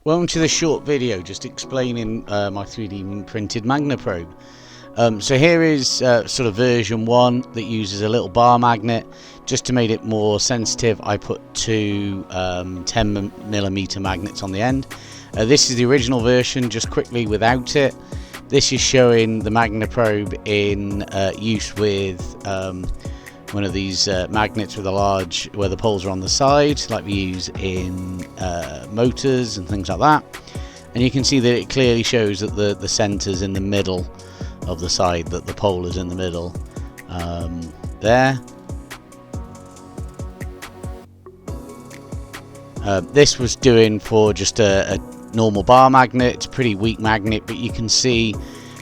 Welcome to this short video just explaining my 3D printed Magna probe. So here is sort of version 1 that uses a little bar magnet. Just to make it more sensitive, I put two 10mm magnets on the end. This is the original version, just quickly without it. This is showing the Magna probe in use with one of these magnets with a large, where the poles are on the side, like we use in motors and things like that. And you can see that it clearly shows that the center's in the middle of the side, that the pole is in the middle there. This was doing for just a normal bar magnet. It's a pretty weak magnet, but you can see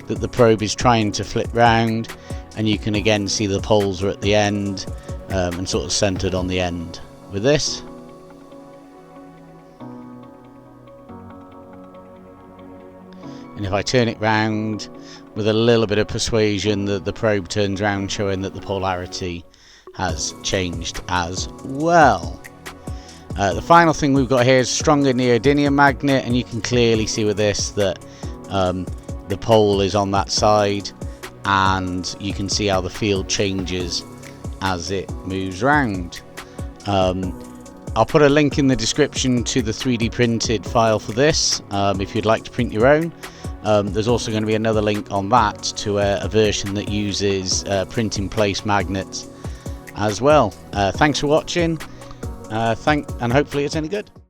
that the probe is trying to flip round, and you can again see the poles are at the end and sort of centered on the end with this. And if I turn it round with a little bit of persuasion, the probe turns round, showing that the polarity has changed as well. The final thing we've got here is stronger neodymium magnet, and you can clearly see with this that the pole is on that side, and you can see how the field changes as it moves round. I'll put a link in the description to the 3D printed file for this if you'd like to print your own. There's also going to be another link on that to a version that uses print in place magnets as well. Thanks for watching, and hopefully it's any good.